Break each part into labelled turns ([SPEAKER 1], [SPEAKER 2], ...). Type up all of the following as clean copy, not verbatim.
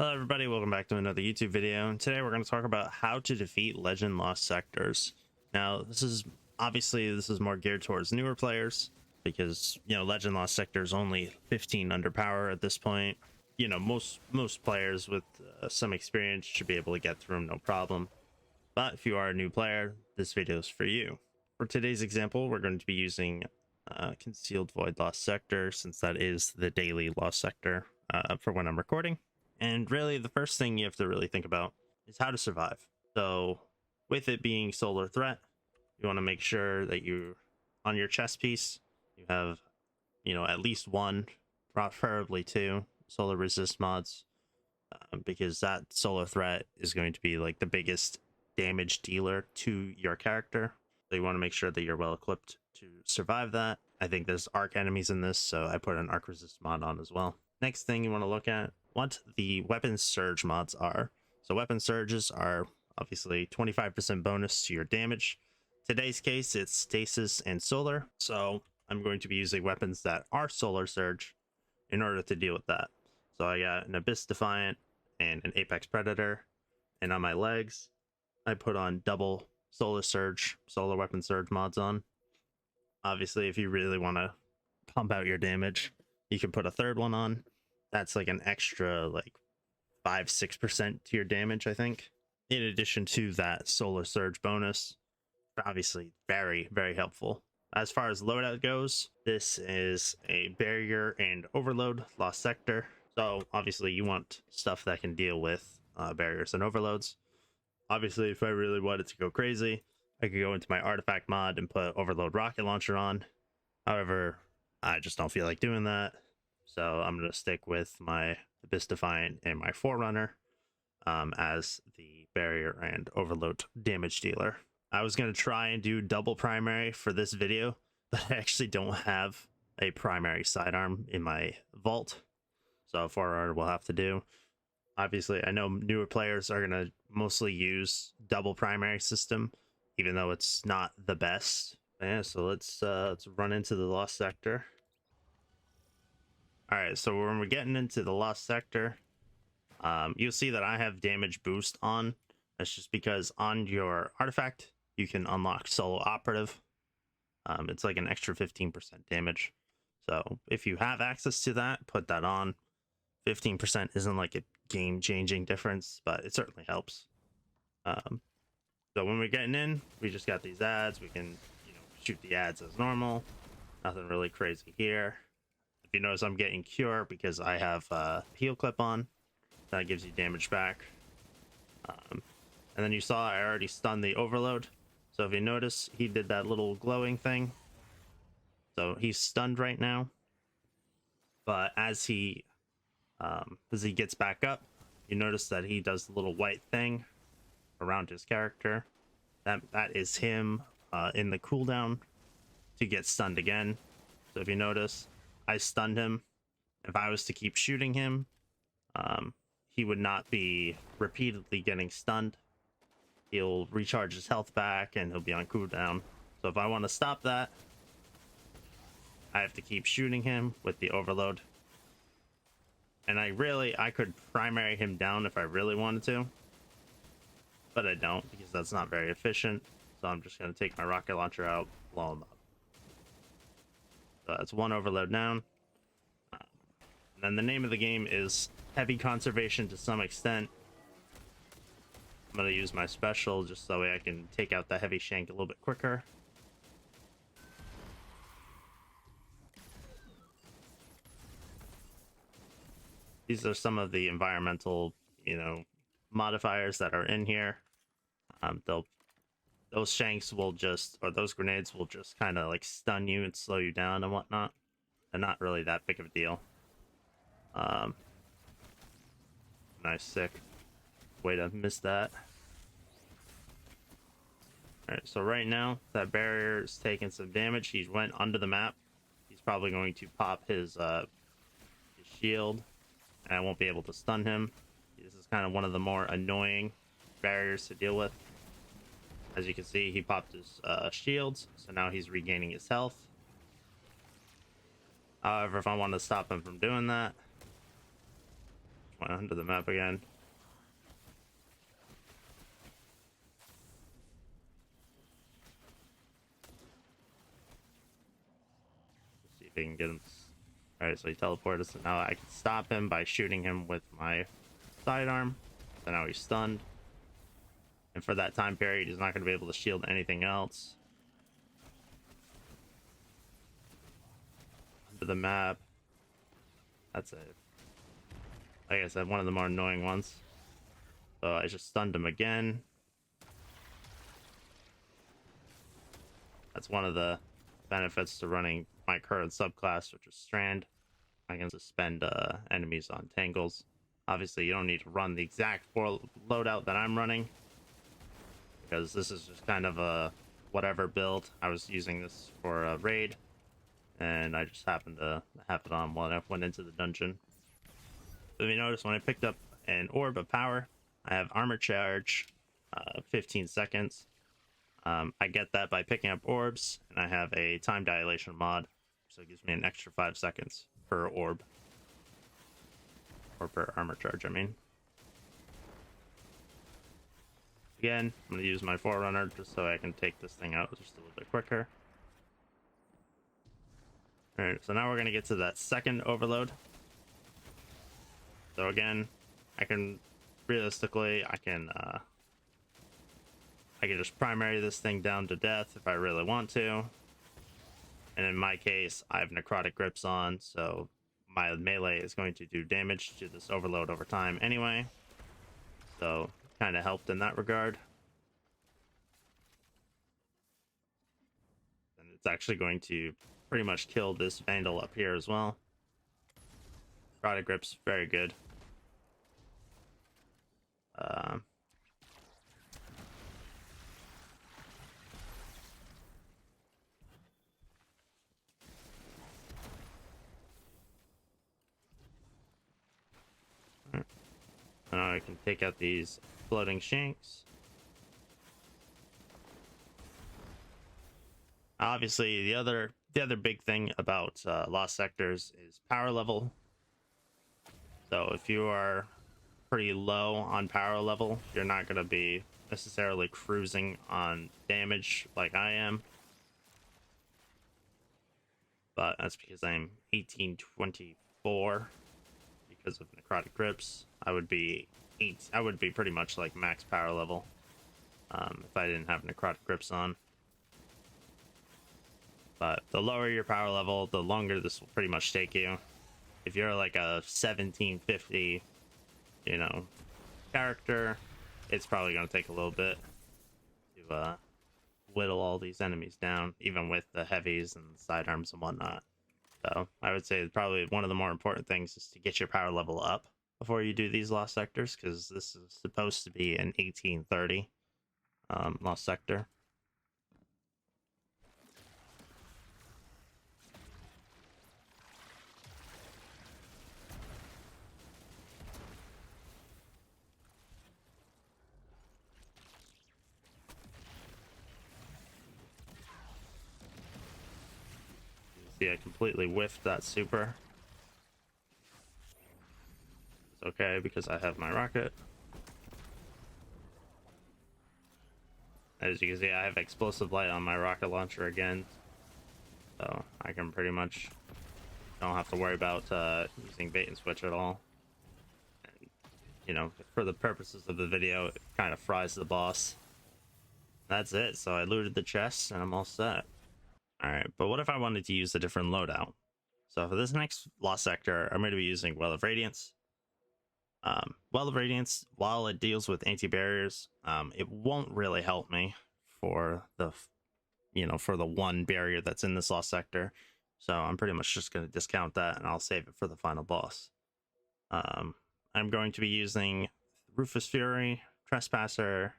[SPEAKER 1] Hello everybody, welcome back to another YouTube video. And today we're going to talk about how to defeat Legend Lost Sectors. Now, this is more geared towards newer players because, Legend Lost Sectors only 15 under power at this point. Most players with some experience should be able to get through them no problem. But if you are a new player, this video is for you. For today's example, we're going to be using Concealed Void Lost Sector, since that is the daily Lost Sector for when I'm recording. And really, the first thing you have to really think about is how to survive. So, with it being solar threat, you want to make sure that you, on your chest piece, you have, at least one, preferably two, solar resist mods, because that solar threat is going to be like the biggest damage dealer to your character. So you want to make sure that you're well equipped to survive that. I think there's arc enemies in this, so I put an arc resist mod on as well. Next thing you want to look at what the weapon surge mods are. So weapon surges are obviously 25% bonus to your damage. Today's case, it's stasis and solar. So I'm going to be using weapons that are solar surge in order to deal with that. So I got an Abyss Defiant and an Apex Predator. And on my legs, I put on double solar surge, solar weapon surge mods on. Obviously, if you really want to pump out your damage, you can put a third one on. That's like an extra 5-6% to your damage, I think. In addition to that solar surge bonus, obviously very, very helpful. As far as loadout goes, this is a barrier and overload lost sector. So obviously you want stuff that can deal with barriers and overloads. Obviously, if I really wanted to go crazy, I could go into my artifact mod and put overload rocket launcher on. However, I just don't feel like doing that. So I'm going to stick with my Abyss Defiant and my Forerunner as the barrier and overload damage dealer. I was going to try and do double primary for this video, but I actually don't have a primary sidearm in my vault. So Forerunner will have to do. Obviously, I know newer players are going to mostly use double primary system, even though it's not the best. Yeah, so let's run into the Lost Sector. Alright, so when we're getting into the Lost Sector, you'll see that I have damage boost on. That's just because on your artifact, you can unlock Solo Operative. It's like an extra 15% damage. So if you have access to that, put that on. 15% isn't like a game-changing difference, but it certainly helps. So when we're getting in, we just got these ads. We can, shoot the ads as normal. Nothing really crazy here. You notice I'm getting cure because I have heal clip on. That gives you damage back. And then you saw I already stunned the overload. So if you notice, he did that little glowing thing. So he's stunned right now. But as he gets back up, you notice that he does the little white thing around his character. That is him in the cooldown to get stunned again. So if you notice, I stunned him. If I was to keep shooting him, he would not be repeatedly getting stunned. He'll recharge his health back and he'll be on cooldown. So if I want to stop that, I have to keep shooting him with the overload. And I could primary him down if I really wanted to, but I don't because that's not very efficient. So I'm just going to take my rocket launcher out, blow him up. So that's one overload down. And then the name of the game is heavy conservation to some extent. I'm going to use my special just so that way I can take out the heavy shank a little bit quicker. These are some of the environmental, modifiers that are in here. Those shanks will just, or those grenades will just kind of like stun you and slow you down and whatnot. They're not really that big of a deal. Nice, sick. Way to miss that. Alright, so right now, that barrier is taking some damage. He went under the map. He's probably going to pop his shield, and I won't be able to stun him. This is kind of one of the more annoying barriers to deal with. As you can see, he popped his shields, so now he's regaining his health. However, if I want to stop him from doing that, went onto the map again. Let's see if he can get him. Alright, so he teleported, so now I can stop him by shooting him with my sidearm. So now he's stunned. And for that time period, he's not going to be able to shield anything else. Onto the map. That's it. Like I said, one of the more annoying ones. So I just stunned him again. That's one of the benefits to running my current subclass, which is Strand. I can suspend enemies on tangles. Obviously, you don't need to run the exact loadout that I'm running, because this is just kind of a whatever build. I was using this for a raid, and I just happened to have it on when I went into the dungeon. So if you notice, when I picked up an orb of power, I have armor charge, 15 seconds. I get that by picking up orbs, and I have a time dilation mod, so it gives me an extra 5 seconds per orb. Or per armor charge, I mean. Again, I'm going to use my Forerunner just so I can take this thing out just a little bit quicker. Alright, so now we're going to get to that second overload. So again, I can, realistically, I can just primary this thing down to death if I really want to. And in my case, I have necrotic grips on, so my melee is going to do damage to this overload over time anyway. So kind of helped in that regard. And it's actually going to pretty much kill this Vandal up here as well. Necrotic grips, very good. Now I can take out these floating shanks. Obviously, the other big thing about Lost Sectors is power level. So if you are pretty low on power level, you're not going to be necessarily cruising on damage like I am. But that's because I'm 1824 because of necrotic grips. I would be pretty much like max power level if I didn't have necrotic grips on. But the lower your power level, the longer this will pretty much take you. If you're like a 1750, you know, character, it's probably going to take a little bit to whittle all these enemies down, even with the heavies and sidearms and whatnot. So I would say probably one of the more important things is to get your power level up before you do these Lost Sectors, because this is supposed to be an 1830 Lost Sector. See, I completely whiffed that super. It's okay because I have my rocket. As you can see, I have explosive light on my rocket launcher again, so I can pretty much don't have to worry about using bait and switch at all. And, you know, for the purposes of the video, it kind of fries the boss. That's it. So I looted the chest and I'm all set. Alright, but what if I wanted to use a different loadout? So for this next Lost Sector, I'm going to be using Well of Radiance. Well of Radiance, while it deals with anti-barriers, it won't really help me for the, for the one barrier that's in this Lost Sector. So I'm pretty much just going to discount that and I'll save it for the final boss. I'm going to be using Rufus Fury, Trespasser,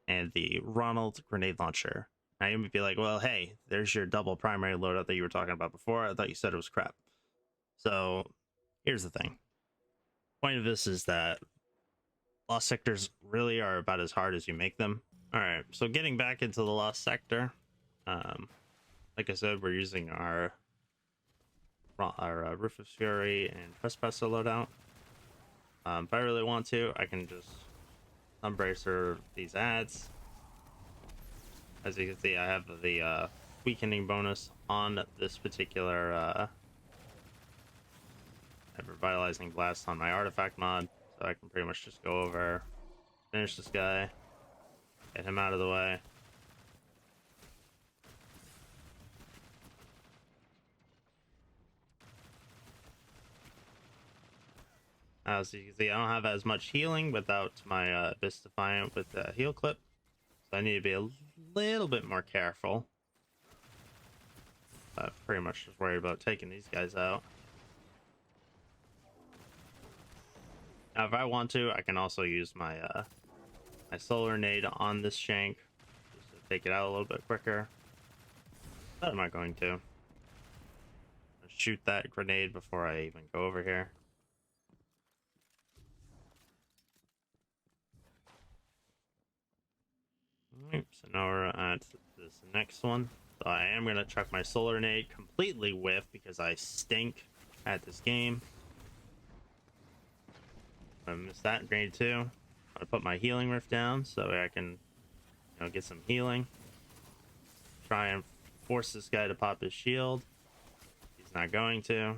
[SPEAKER 1] and the Ronald Grenade Launcher. Now you might be like, well, hey, there's your double primary loadout that you were talking about before. I thought you said it was crap. So here's the thing. Point of this is that Lost Sectors really are about as hard as you make them. All right, so getting back into the Lost Sector, like I said, we're using our Rufus Fury and Trespasser loadout. If I really want to, I can just Sunbracer these ads. As you can see, I have the weakening bonus on this particular Revitalizing Blast on my artifact mod, so I can pretty much just go over, finish this guy, get him out of the way. As you can see, I don't have as much healing without my Abyss Defiant with the heal clip, so I need to be a little bit more careful. Pretty much just worried about taking these guys out. Now, if I want to, I can also use my my Solar Nade on this Shank just to take it out a little bit quicker. But I'm not going to. Shoot that grenade before I even go over here. Alright, so now we're at this next one. So I am going to chuck my Solar Nade completely whiff because I stink at this game. I missed that grenade too. I put my healing rift down so I can, get some healing. Try and force this guy to pop his shield. He's not going to.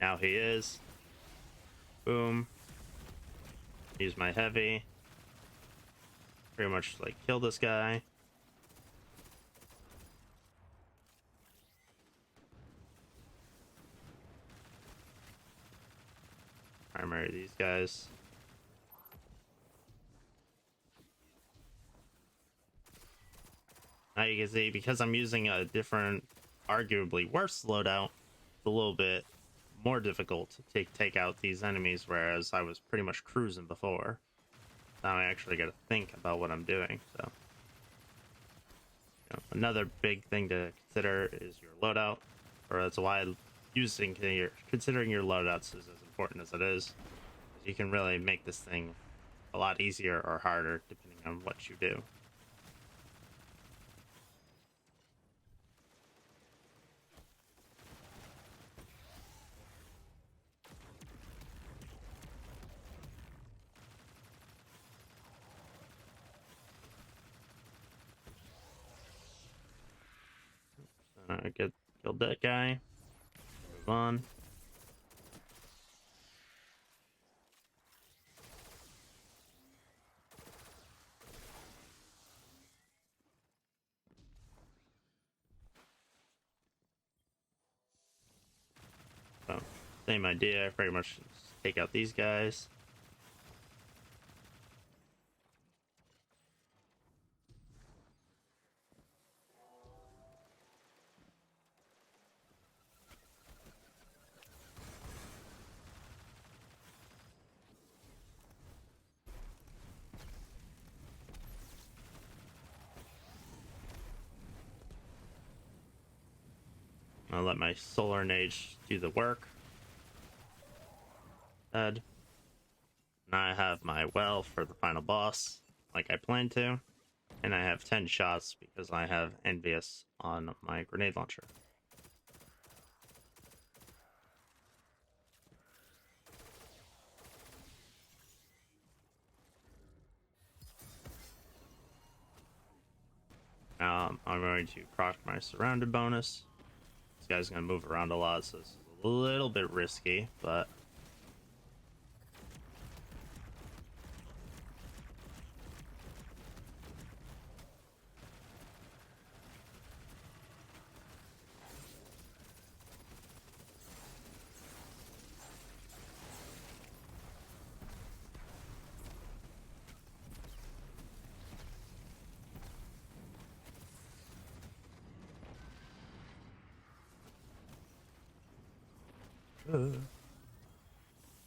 [SPEAKER 1] Now he is. Boom. Use my heavy. Pretty much like kill this guy. Primary these guys. Now you can see, because I'm using a different, arguably worse loadout, it's a little bit more difficult to take out these enemies, whereas I was pretty much cruising before. Now I actually got to think about what I'm doing. So, another big thing to consider is your loadout, or that's why considering your loadouts is as important as it is. You can really make this thing a lot easier or harder depending on what you do. Killed that guy. Move on. So, same idea. I pretty much just take out these guys. I'll let my Solar Nade do the work. Dead. Now I have my well for the final boss, like I planned to. And I have 10 shots because I have Envious on my grenade launcher. Now I'm going to proc my surrounded bonus. This guy's going to move around a lot, so this is a little bit risky, but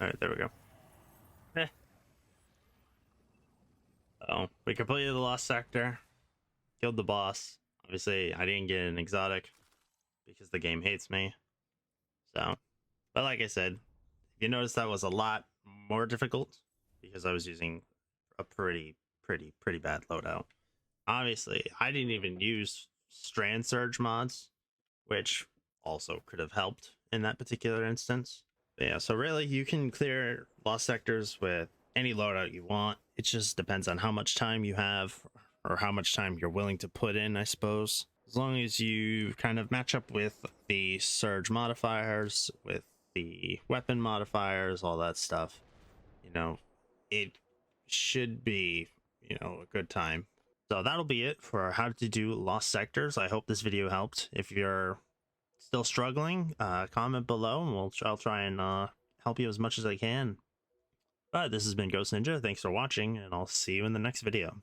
[SPEAKER 1] alright, there we go. Oh, we completed the lost sector, killed the boss. Obviously, I didn't get an exotic because the game hates me. So, but like I said, you notice that was a lot more difficult because I was using a pretty bad loadout. Obviously, I didn't even use Strand Surge mods, which also could have helped in that particular instance. But yeah, so really you can clear lost sectors with any loadout you want. It just depends on how much time you have or how much time you're willing to put in, I suppose. As long as you kind of match up with the surge modifiers, with the weapon modifiers, all that stuff, you know, it should be, a good time. So that'll be it for how to do lost sectors. I hope this video helped. If you're still struggling, comment below and I'll try and help you as much as I can. But this has been Ghost Ninja. Thanks for watching, and I'll see you in the next video.